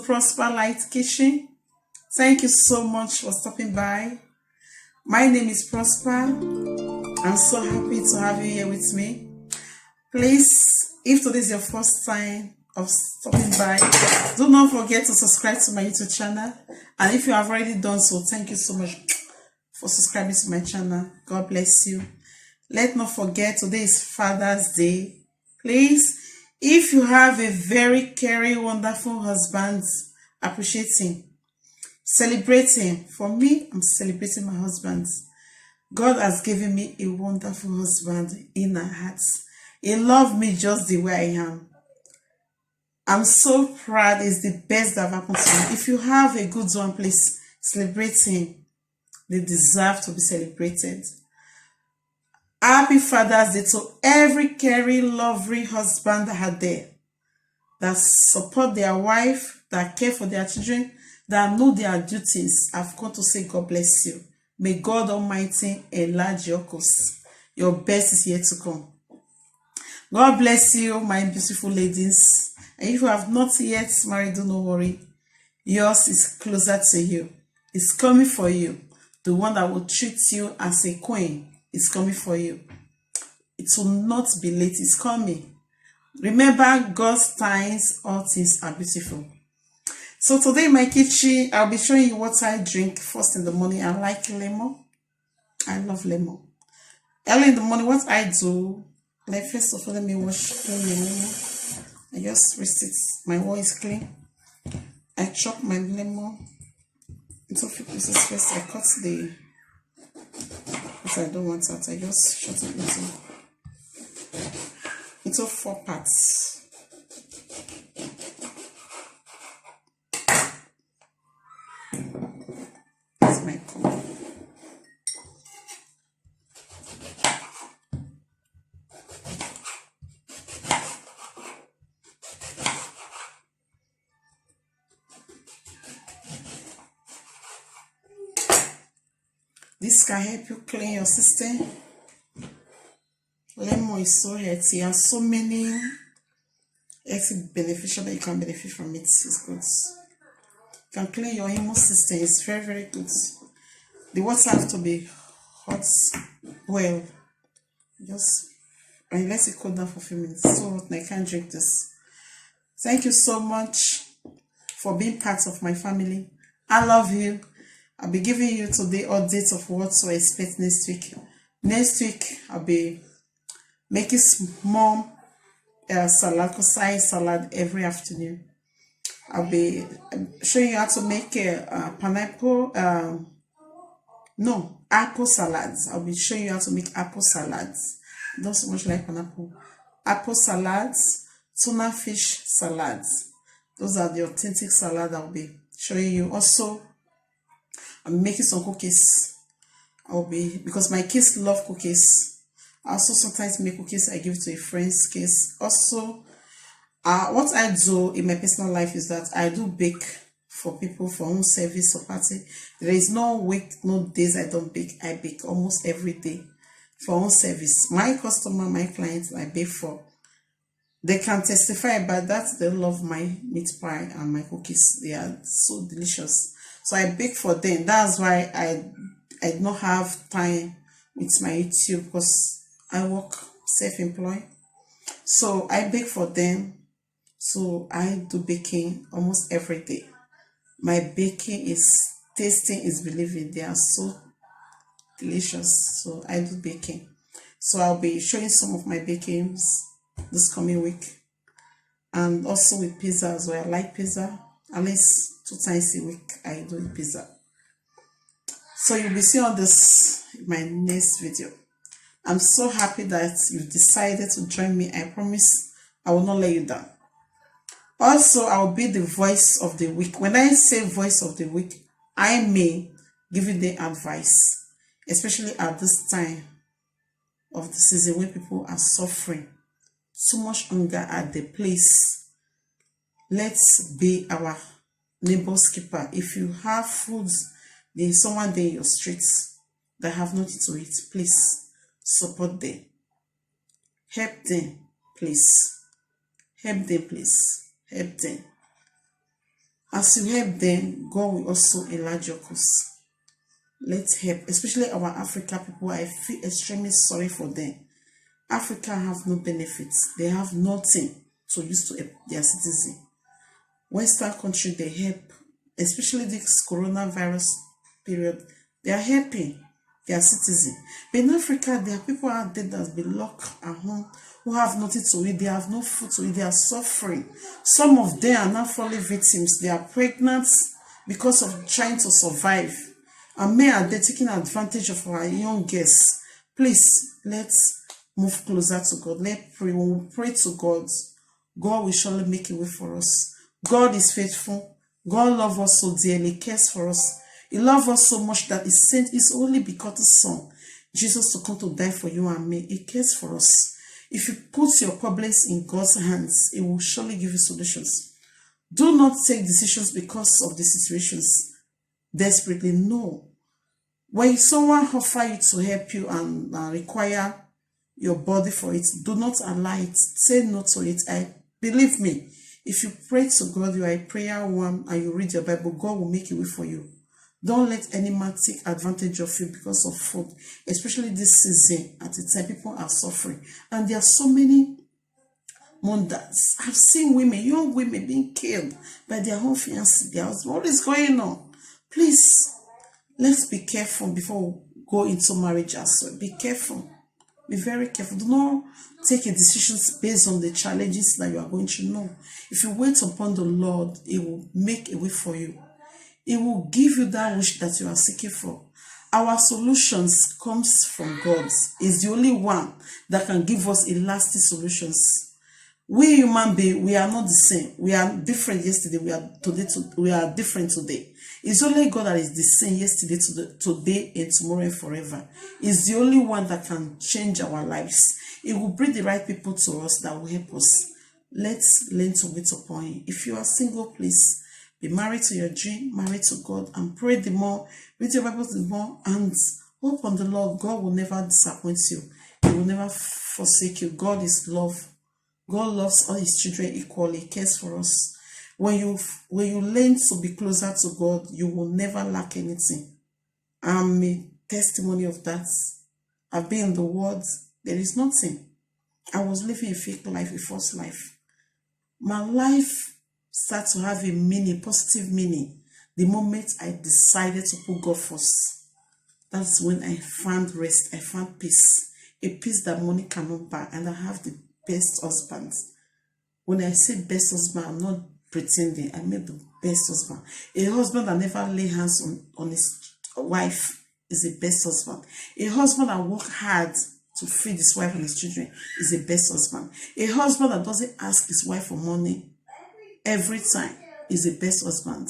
to Prosper Light Kitchen. Thank you so much for stopping by. My name is Prosper. I'm so happy to have you here with me. Please, if today is your first time of stopping by, do not forget to subscribe to my YouTube channel. And if you have already done so, thank you so much for subscribing to my channel. God bless you. Let's not forget, today is Father's Day. Please, if you have a very caring, wonderful husband, appreciate him. Celebrate him. For me, I'm celebrating my husband. God has given me a wonderful husband in our hearts. He loves me just the way I am. I'm so proud. It's the best that happened to me. If you have a good one, please celebrate him. They deserve to be celebrated. Happy Father's Day to every caring, loving husband out there that support their wife, that care for their children, that know their duties. I've come to say God bless you. May God Almighty enlarge your cause. Your best is yet to come. God bless you, my beautiful ladies. And if you have not yet married, do not worry. Yours is closer to you. It's coming for you. The one that will treat you as a queen is coming for you. It will not be late. It's coming. Remember, God's times, all things are beautiful. So today in my kitchen, I'll be showing you what I drink first in the morning. I like lemon. I love lemon. Early in the morning, what I do, like first of all, let me clean my lemon. I just rinse it. My water is clean. I chop my lemon into few pieces first. I cut the, if I don't want that, I just shut it into 4 parts. That's my cup. This can help you clean your system. Lemon is so healthy and so many healthy beneficial that you can benefit from it. It's good. You can clean your immune system. It's very, very good. The water has to be hot, well, just let it cool down for a few minutes so I can drink this. Thank you so much for being part of my family. I love you. I'll be giving you today updates of what to expect next week. Next week, I'll be making small salad every afternoon. I'll be showing you how to make apple salads. I'll be showing you how to make apple salads. Not so much like pineapple. Apple salads, tuna fish salads. Those are the authentic salad I'll be showing you. Also, I'm making some cookies. Because my kids love cookies. I also sometimes make cookies. I give to a friend's kids. Also, what I do in my personal life is that I do bake for people for home service or party. There is no week, no days I don't bake. I bake almost every day for home service. My customer, my clients, I bake for. They can testify about that. They love my meat pie and my cookies. They are so delicious. So I bake for them. That's why I don't have time with my YouTube because I work self-employed. So I bake for them. So I do baking almost every day. My baking is tasting is believing. They are so delicious. So I do baking. So I'll be showing some of my bakings this coming week. And also with pizza as well. I like pizza. At least 2 times a week I do pizza. So you'll be seeing all this in my next video. I'm so happy that you've decided to join me. I promise I will not let you down. Also, I will be the voice of the week. When I say voice of the week, I may give you the advice, especially at this time of the season when people are suffering so much hunger at the place. Let's be our neighbor's keeper. If you have foods, there's someone there in your streets that have nothing to eat, please support them. Help them, please. Help them, please. Help them. As you help them, God will also enlarge your cause. Let's help, especially our African people. I feel extremely sorry for them. Africa have no benefits. They have nothing to use to help their citizens. Western country, they help, especially this coronavirus period. They are helping their citizens. But in Africa, there are people out there that have been locked at home, who have nothing to eat. They have no food to eat. They are suffering. Some of them are now falling victims. They are pregnant because of trying to survive. And men are there taking advantage of our young girls. Please, let's move closer to God. Let's pray. When we pray to God, God will surely make a way for us. God is faithful. God loves us so dearly, cares for us. He loves us so much that He sent His only begotten Son, Jesus, to come to die for you and me. He cares for us. If you put your problems in God's hands, He will surely give you solutions. Do not take decisions because of the situations desperately. No. When someone offers you to help you and require your body for it, do not allow it. Say no to it. Believe me, if you pray to God, you are a prayer one, and you read your Bible, God will make a way for you. Don't let any man take advantage of you because of food, especially this season. At the time, people are suffering, and there are so many mothers. I've seen women, young women, being killed by their own fiancé, their husband. What is going on? Please, let's be careful before we go into marriage as well. Be careful. Be very careful. Do not take a decision based on the challenges that you are going to know. If you wait upon the Lord, He will make a way for you. He will give you that which that you are seeking for. Our solutions comes from God. He's the only one that can give us lasting solutions. We human beings, we are not the same. We are different yesterday. We are different today. It's only God that is the same yesterday, today, and tomorrow and forever. He's the only one that can change our lives. He will bring the right people to us that will help us. Let's learn to wait upon Him. If you are single, please be married to your dream, married to God, and pray the more, read your Bible the more, and hope on the Lord. God will never disappoint you. He will never forsake you. God is love. God loves all His children equally. He cares for us. When you learn to be closer to God, you will never lack anything. I'm a testimony of that. I've been in the world. There is nothing. I was living a fake life, a false life. My life started to have a meaning, positive meaning, the moment I decided to put God first. That's when I found rest. I found peace. A peace that money cannot buy. And I have the best husband. When I say best husband, I'm not pretending. I mean the best husband. A husband that never lay hands on his wife is the best husband. A husband that work hard to feed his wife and his children is the best husband. A husband that doesn't ask his wife for money every time is the best husband.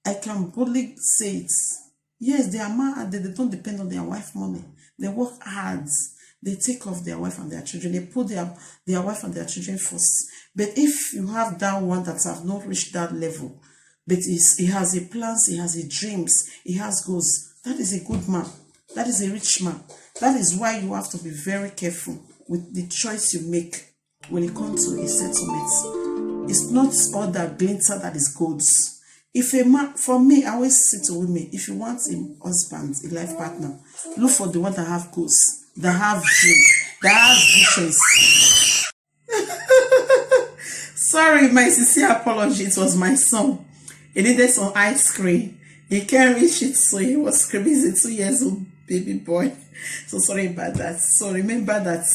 I can boldly say it. Yes, they are mad. They don't depend on their wife money. They work hard. They take off their wife and their children. They put their wife and their children first. But if you have that one that have not reached that level, but he has a plans, he has a dreams, he has goals, that is a good man. That is a rich man. That is why you have to be very careful with the choice you make when it comes to a settlement. It's not all that glitter that is gold. If a man, for me, I always say to women, if you want a husband, a life partner, look for the one that have goals, that have dreams, that have visions. Sorry, my sincere apology. It was my son. He needed some ice cream. He can't reach it, so he was screaming. He's a 2 years old baby boy. So sorry about that. So remember that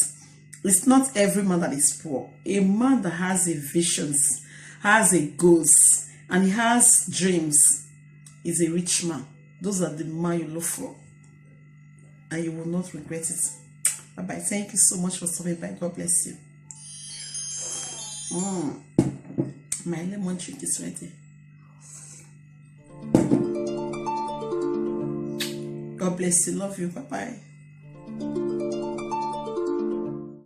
it's not every man that is poor. A man that has a visions, has a goals, and he has dreams is a rich man. Those are the man you look for, and you will not regret it. Bye-bye. Thank you so much for stopping by. God bless you. My lemon drink is ready. God bless you. Love you. Bye-bye.